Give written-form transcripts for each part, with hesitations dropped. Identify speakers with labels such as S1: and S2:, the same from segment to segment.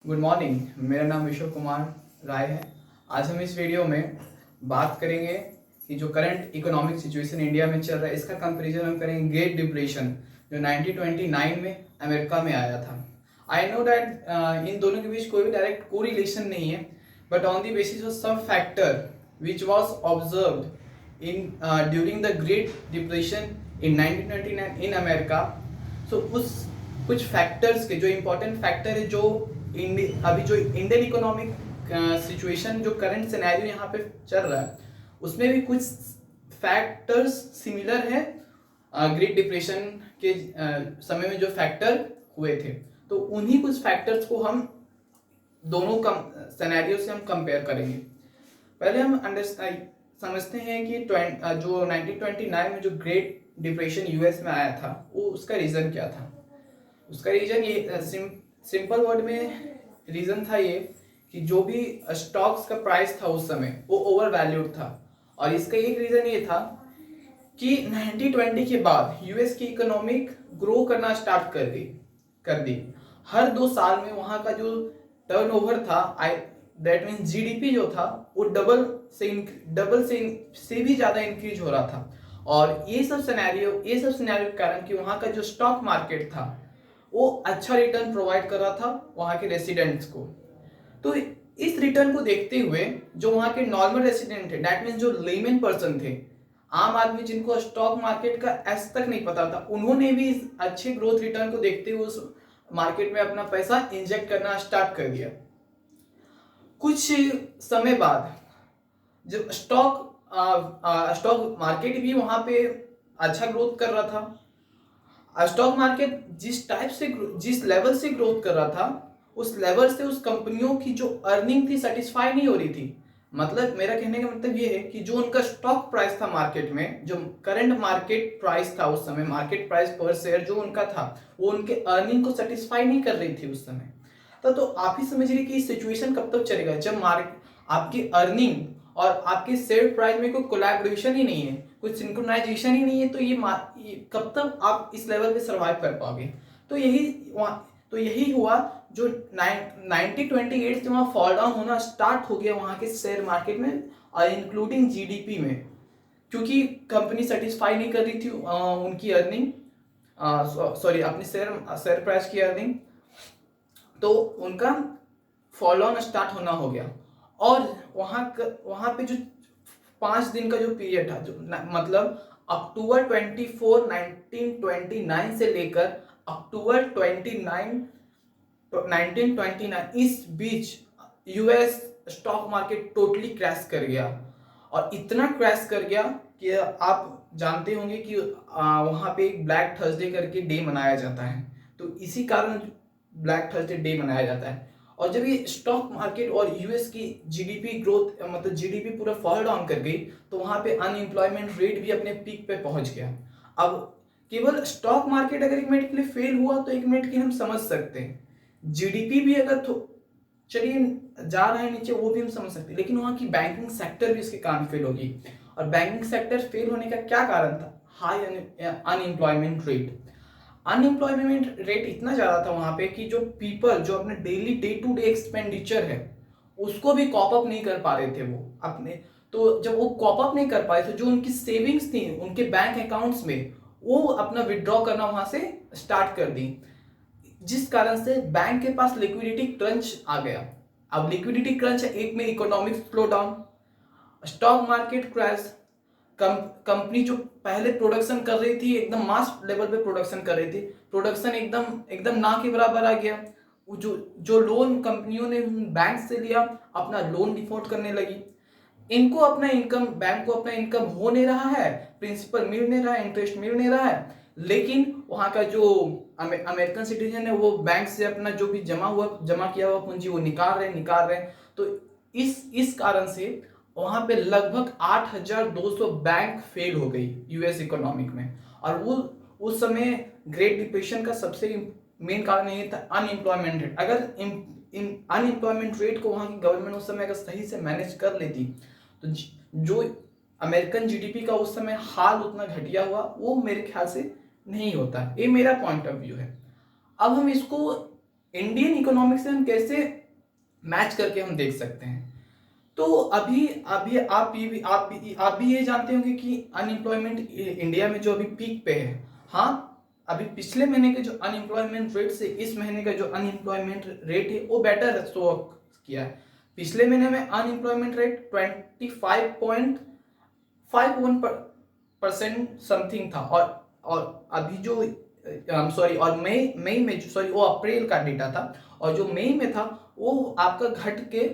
S1: Good morning. मेरा नाम विश्व कुमार राय है। आज हम इस वीडियो में बात करेंगे कि जो करंट इकोनॉमिक सिचुएशन इंडिया में चल रहा है इसका कंपैरिजन हम करेंगे ग्रेट डिप्रेशन जो 1929 में अमेरिका में आया था। आई नो दैट इन दोनों के बीच कोई भी डायरेक्ट कोरिलेशन नहीं है, but on the basis of some factor which was observed in during the great depression in 1929 in America. So उस कुछ फैक्टर्स के जो इम्पोर्टेंट फैक्टर है जो अभी जो इंडियन इकोनॉमिक सिचुएशन जो करंट सिनेरियो यहाँ पे चल रहा है उसमें भी कुछ फैक्टर्स सिमिलर है ग्रेट डिप्रेशन के समय में जो फैक्टर हुए थे। तो उन्हीं कुछ फैक्टर्स को हम दोनों सिनेरियो से हम कंपेयर करेंगे। पहले हम समझते हैं कि जो 1929 में जो ग्रेट डिप्रेशन यूएस में आया था वो उसका रीज़न क्या था। उसका रीज़न ये सिंपल वर्ड में रीज़न था ये कि जो भी स्टॉक्स का प्राइस था उस समय वो ओवर वैल्यूड था। और इसका एक रीज़न ये था कि 1920 के बाद यूएस की इकोनॉमिक ग्रो करना स्टार्ट कर दी। हर 2 साल में वहाँ का जो टर्नओवर था दैट मीन्स जीडीपी जो था वो डबल से भी ज़्यादा इंक्रीज हो रहा था। और ये सब सिनेरियो के कारण कि वहाँ का जो स्टॉक मार्केट था वो अच्छा रिटर्न प्रोवाइड कर रहा था वहाँ के रेसिडेंट्स को। तो इस रिटर्न को देखते हुए जो वहाँ के नॉर्मल रेसिडेंट थे दैट मीन्स जो लेमन पर्सन थे, आम आदमी जिनको स्टॉक मार्केट का एस तक नहीं पता था, उन्होंने भी इस अच्छे ग्रोथ रिटर्न को देखते हुए उस मार्केट में अपना पैसा इंजेक्ट करना स्टार्ट कर दिया। कुछ समय बाद जब स्टॉक मार्केट भी वहाँ पे अच्छा ग्रोथ कर रहा था, स्टॉक मार्केट जिस लेवल से ग्रोथ कर रहा था उस लेवल से उस कंपनियों की जो अर्निंग थी सेटिस्फाई नहीं हो रही थी। मतलब मेरा कहने का मतलब ये है कि जो उनका स्टॉक प्राइस था मार्केट में, जो करंट मार्केट प्राइस था उस समय, मार्केट प्राइस पर शेयर जो उनका था वो उनके अर्निंग को सेटिस्फाई नहीं कर रही थी उस समय। तो आप ही समझिए कि सिचुएशन कब तक चलेगा जब आपकी अर्निंग और आपके शेयर प्राइस में कोई कोलैबोरेशन ही नहीं है, कोई सिंक्रोनाइजेशन ही नहीं है, तो ये कब तक आप इस लेवल पे सरवाइव कर पाओगे। तो यही हुआ जो 1928 से वहाँ फॉल डाउन होना स्टार्ट हो गया वहाँ के शेयर मार्केट में और इंक्लूडिंग जीडीपी में, क्योंकि कंपनी सेटिस्फाई नहीं कर रही थी उनकी अर्निंग, सॉरी अपनी शेयर प्राइस की अर्निंग, तो उनका फॉल डाउन स्टार्ट होना हो गया। और वहाँ पे जो 5 दिन का जो पीरियड था, जो मतलब अक्टूबर 24 1929 से लेकर अक्टूबर 29 1929 इस बीच US stock market totally crash कर गया। और इतना क्रैश कर गया कि आप जानते होंगे कि वहाँ पे एक ब्लैक थर्सडे करके डे मनाया जाता है, तो इसी कारण ब्लैक थर्सडे डे मनाया जाता है। और जब ये स्टॉक मार्केट और यूएस की जीडीपी ग्रोथ मतलब जीडीपी पूरा फॉल डाउन कर गई तो वहाँ पे अनएम्प्लॉयमेंट रेट भी अपने पीक पे पहुँच गया। अब केवल स्टॉक मार्केट अगर 1 मिनट के लिए फेल हुआ तो 1 मिनट की हम समझ सकते हैं, जीडीपी भी अगर चलिए जा रहा है नीचे वो भी हम समझ सकते हैं, लेकिन वहाँ की बैंकिंग सेक्टर भी इसके कारण फेल होगी। और बैंकिंग सेक्टर फेल होने का क्या कारण था? High unemployment rate. Unemployment rate इतना ज़्यादा था वहाँ पे कि जो पीपल जो अपने डे टू डे एक्सपेंडिचर है उसको भी कॉप अप नहीं कर पा रहे थे वो अपने। तो जब वो कॉप अप नहीं कर पाए तो जो उनकी सेविंग्स थी उनके बैंक अकाउंट्स में वो अपना विड्रॉ करना वहाँ से स्टार्ट कर दी, जिस कारण से बैंक के पास लिक्विडिटी क्रंच आ गया। अब लिक्विडिटी क्रंच है, एक में economic slow down, stock market crash, company जो पहले प्रोडक्शन कर रही थी एकदम मास लेवल पे प्रोडक्शन कर रही थी, प्रोडक्शन एकदम ना के बराबर आ गया। जो लोन कंपनियों ने बैंक से लिया अपना लोन डिफॉल्ट करने लगी, इनको अपना इनकम बैंक को अपना इनकम हो नहीं रहा है, प्रिंसिपल मिल नहीं रहा है, इंटरेस्ट मिल नहीं रहा है, लेकिन वहाँ का जो अमेरिकन सिटीजन है वो बैंक से अपना जो भी जमा किया हुआ पूंजी वो निकाल रहे हैं। तो इस कारण से वहाँ पे लगभग 8,200 बैंक फेल हो गई यूएस इकोनॉमिक में। और वो उस समय ग्रेट डिप्रेशन का सबसे मेन कारण ये था अनएम्प्लॉयमेंट रेट। अगर अनएम्प्लॉयमेंट रेट को वहाँ की गवर्नमेंट उस समय अगर सही से मैनेज कर लेती तो जो अमेरिकन जीडीपी का उस समय हाल उतना घटिया हुआ वो मेरे ख्याल से नहीं होता। ये मेरा पॉइंट ऑफ व्यू है। अब हम इसको इंडियन इकोनॉमिक्स से हम कैसे मैच करके हम देख सकते हैं। तो अभी अभी आप भी ये जानते होंगे कि अनएम्प्लॉयमेंट इंडिया में जो अभी पीक पे है। हाँ, अभी पिछले महीने के जो अनएम्प्लॉयमेंट रेट से इस महीने का जो अनएम्प्लॉयमेंट रेट है वो बेटर शो किया है। पिछले महीने में अनएम्प्लॉयमेंट रेट 25.51% समथिंग था, और अभी जो सॉरी और मई मई में सॉरी वो अप्रैल का डेटा था, और जो मई में था वो आपका घट के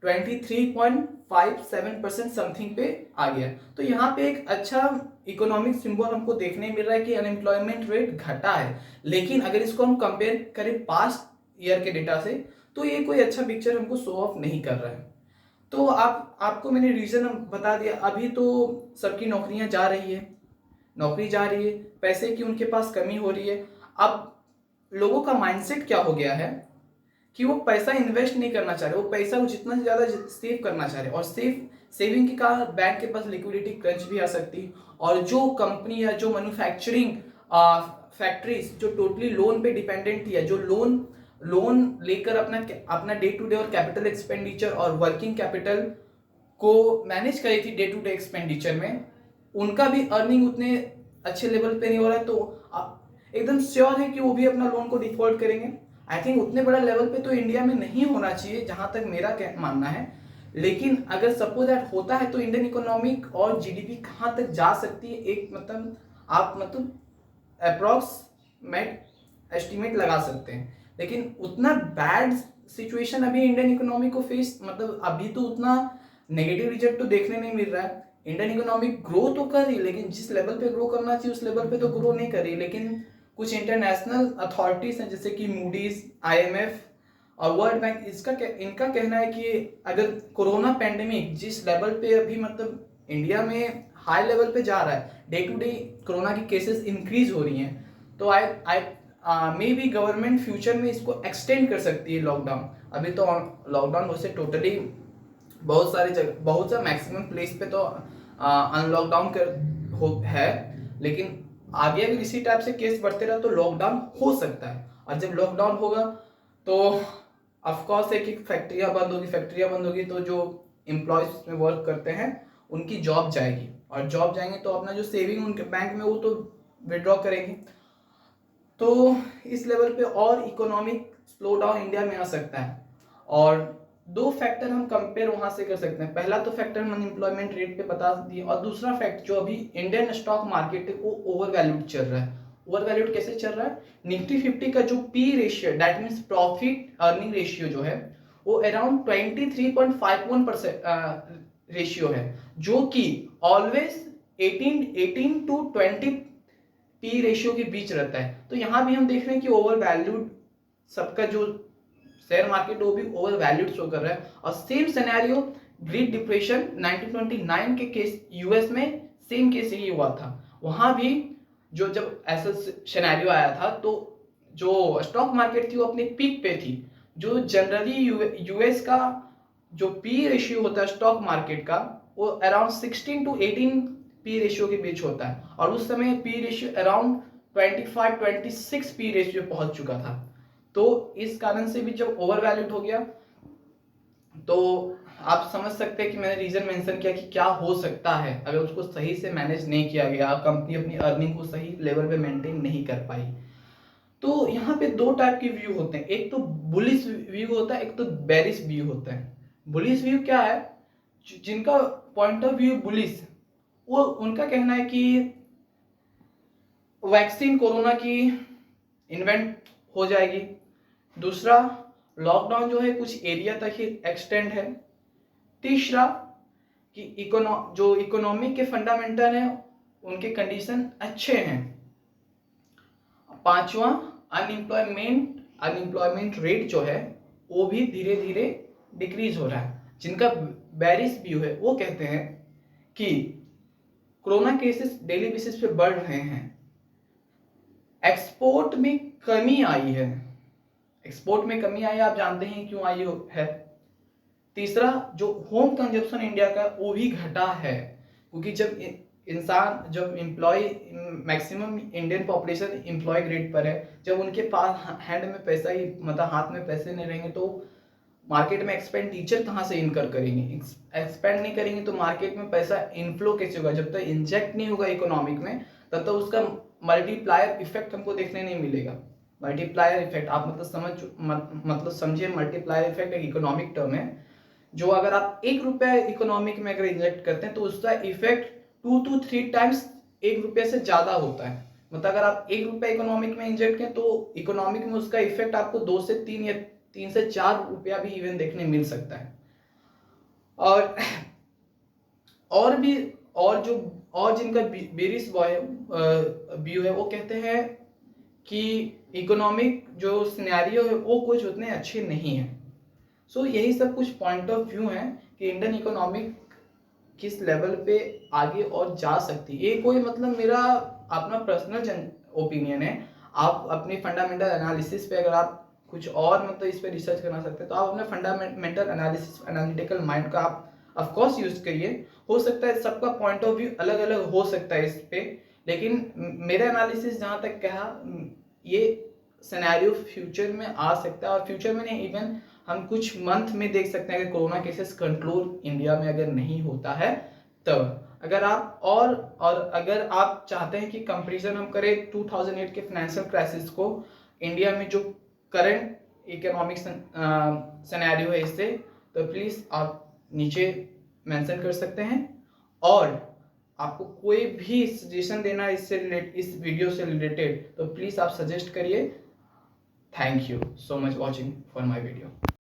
S1: 23.57% समथिंग पे आ गया। तो यहाँ पे एक अच्छा इकोनॉमिक सिंबल हमको देखने मिल रहा है कि अनएम्प्लॉयमेंट रेट घटा है। लेकिन अगर इसको हम कंपेयर करें पास्ट ईयर के डेटा से तो ये कोई अच्छा पिक्चर हमको शो ऑफ नहीं कर रहा है। तो आपको मैंने रीजन बता दिया। अभी तो सबकी नौकरियां जा रही है, नौकरी जा रही है, पैसे की उनके पास कमी हो रही है। अब लोगों का माइंडसेट क्या हो गया है कि वो पैसा इन्वेस्ट नहीं करना चाह रहे, वो पैसा वो जितना ज़्यादा सेव करना चाह रहे, और सेविंग के कारण बैंक के पास लिक्विडिटी क्रंच भी आ सकती। और जो कंपनी या जो मैन्युफैक्चरिंग फैक्ट्रीज जो टोटली लोन पे डिपेंडेंट थी, या जो लोन लोन लेकर अपना अपना डे टू डे और कैपिटल एक्सपेंडिचर और वर्किंग कैपिटल को मैनेज करी थी डे टू डे एक्सपेंडिचर में, उनका भी अर्निंग उतने अच्छे लेवल पे नहीं हो रहा है। तो एकदम श्योर है कि वो भी अपना लोन को डिफॉल्ट करेंगे। आई थिंक उतने बड़ा लेवल पे तो इंडिया में नहीं होना चाहिए जहां तक मेरा मानना है। लेकिन अगर सपोज दैट होता है तो इंडियन इकोनॉमिक और जीडीपी कहां तक जा सकती है, एक मतलब आप मतलब अप्रॉक्सीमेट एस्टिमेट लगा सकते हैं। लेकिन उतना बैड सिचुएशन अभी इंडियन इकोनॉमी को फेस, मतलब अभी तो उतना नेगेटिव रिजल्ट तो देखने नहीं मिल रहा है। इंडियन इकोनॉमी ग्रो तो कर रही है, लेकिन जिस लेवल पे ग्रो करना चाहिए उस लेवल पे तो ग्रो नहीं कर रही। लेकिन कुछ इंटरनेशनल अथॉरिटीज हैं जैसे कि मूडीज, आईएमएफ और वर्ल्ड बैंक, इनका कहना है कि अगर कोरोना पेंडेमिक जिस लेवल पे अभी मतलब इंडिया में हाई लेवल पे जा रहा है, डे टू डे कोरोना की केसेस इंक्रीज हो रही हैं, तो आई आई मे बी गवर्नमेंट फ्यूचर में इसको एक्सटेंड कर सकती है लॉकडाउन। अभी तो लॉकडाउन वैसे टोटली बहुत सारे जगह, बहुत सा मैक्सिमम प्लेस पे तो अनलॉकडाउन कर हो है। लेकिन आगे अगर इसी टाइप से केस बढ़ते रहे तो लॉकडाउन हो सकता है। और जब लॉकडाउन होगा तो ऑफकोर्स है कि फैक्ट्रियाँ बंद होगी तो जो एम्प्लॉयज में वर्क करते हैं उनकी जॉब जाएगी, और जॉब जाएंगे तो अपना जो सेविंग उनके बैंक में वो तो विड्रॉ करेंगे। तो इस लेवल पे और इकोनॉमिक स्लो डाउन इंडिया में आ सकता है। और दो फैक्टर हम कंपेयर वहां से कर सकते हैं। पहला तो फैक्टर हम अनएम्प्लॉयमेंट रेट पे बता दिए, और दूसरा फैक्ट जो अभी इंडियन स्टॉक मार्केट है वो ओवर वैल्यूड चल रहा है। ओवर वैल्यूड कैसे चल रहा है? निफ्टी 50 का जो P ratio, that means profit earning ratio जो है वो अराउंड 23.51% रेशियो है, जो कि ऑलवेज 18 टू 20 पी रेशियो के बीच रहता है। तो यहां भी हम देख रहे हैं कि ओवर वैल्यूड सबका जो शेयर मार्केट वो भी ओवर वैल्यूड शो कर रहा है। और सेम सिनेरियो ग्रेट डिप्रेशन 1929 के केस यूएस में सेम केस ही हुआ था। वहां भी जो जब ऐसा सिनेरियो आया था तो जो स्टॉक मार्केट थी वो अपने पीक पे थी। जो जनरली यूएस का जो पी रेशियो होता है स्टॉक मार्केट का वो अराउंड 16 टू 18 पी रेशियो के बीच होता है, और उस समय P ratio around 25-26 P ratio पहुंच चुका था। तो इस कारण से भी जब ओवर वैल्यूड हो गया तो आप समझ सकते हैं कि मैंने रीजन मेंशन किया कि क्या हो सकता है अगर उसको सही से मैनेज नहीं किया गया, कंपनी अपनी अर्निंग को सही लेवल पे मेंटेन नहीं कर पाई। तो यहाँ पे दो टाइप के व्यू होते हैं, एक तो बुलिश व्यू होता है, एक तो बेरिश व्यू होता है। बुलिश व्यू क्या है? जिनका पॉइंट ऑफ व्यू बुलिश, वो उनका कहना है कि वैक्सीन कोरोना की इन्वेंट हो जाएगी। दूसरा, लॉकडाउन जो है कुछ एरिया तक ही एक्सटेंड है। तीसरा कि जो इकोनॉमी के फंडामेंटल हैं उनके कंडीशन अच्छे हैं। पांचवा, अनएम्प्लॉयमेंट रेट जो है वो भी धीरे धीरे डिक्रीज हो रहा है। जिनका बेरिश व्यू है वो कहते हैं कि कोरोना केसेस डेली बेसिस पे बढ़ रहे हैं, एक्सपोर्ट में कमी आई है। एक्सपोर्ट में कमी आई, आप जानते हैं क्यों आई है। तीसरा, जो होम कंजप्शन इंडिया का वो भी घटा है, क्योंकि जब इंसान जब employ maximum Indian population employ grade पर है, जब उनके पास हैंड में पैसा ही मतलब हाथ में पैसे नहीं रहेंगे तो मार्केट में एक्सपेंडिचर कहाँ से इनकर करेंगे, एक्सपेंड नहीं करेंगे तो मार्केट में पैसा इनफ्लो कैसे होगा। जब तक इंजेक्ट नहीं होगा इकोनॉमिक में तब तक उसका मल्टीप्लायर इफेक्ट हमको देखने नहीं मिलेगा। मल्टीप्लायर इफेक्ट आप मतलब समझिए, मल्टीप्लायर इफेक्ट एक इकोनॉमिक टर्म है जो अगर आप 1 रुपया इकोनॉमिक में अगर इंजेक्ट करते हैं तो उसका इफेक्ट 2 to 3 टाइम्स 1 रुपये से ज्यादा होता है। मतलब अगर आप 1 रुपया इकोनॉमिक में इंजेक्ट करें तो इकोनॉमिक में उसका इफेक्ट आपको 2 से 3 या 3 से 4 रुपया भी इवन देखने मिल सकता है। और भी और जिनका बेरिस व्यू है वो कहते हैं कि इकोनॉमिक जो सिनेरियो है वो कुछ उतने अच्छे नहीं है। सो यही सब कुछ पॉइंट ऑफ व्यू है कि इंडियन इकोनॉमिक किस लेवल पे आगे और जा सकती है। ये कोई मतलब मेरा अपना पर्सनल ओपिनियन है। आप अपनी फंडामेंटल एनालिसिस पे अगर आप कुछ और मतलब इस पे रिसर्च करना सकते हैं तो आप अपने फंडामेंटल एनालिसिस एनालिटिकल माइंड का आप ऑफ कोर्स यूज करिए। हो सकता है सबका पॉइंट ऑफ व्यू अलग अलग हो सकता है इस पे, लेकिन मेरा एनालिसिस जहाँ तक कहा ये सिनेरियो फ्यूचर में आ सकता है और फ्यूचर में नहीं इवन हम कुछ मंथ में देख सकते हैं अगर कोरोना केसेस कंट्रोल इंडिया में अगर नहीं होता है तब। अगर आप और अगर आप चाहते हैं कि कंपैरिजन हम करें 2008 के फाइनेंशियल क्राइसिस को इंडिया में जो करंट इकोनॉमिक सिनेरियो है इससे, तो प्लीज़ आप नीचे मेंशन कर सकते हैं। और आपको कोई भी सजेशन देना इससे इस वीडियो से रिलेटेड तो प्लीज़ आप सजेस्ट करिए। Thank you so much watching for my video.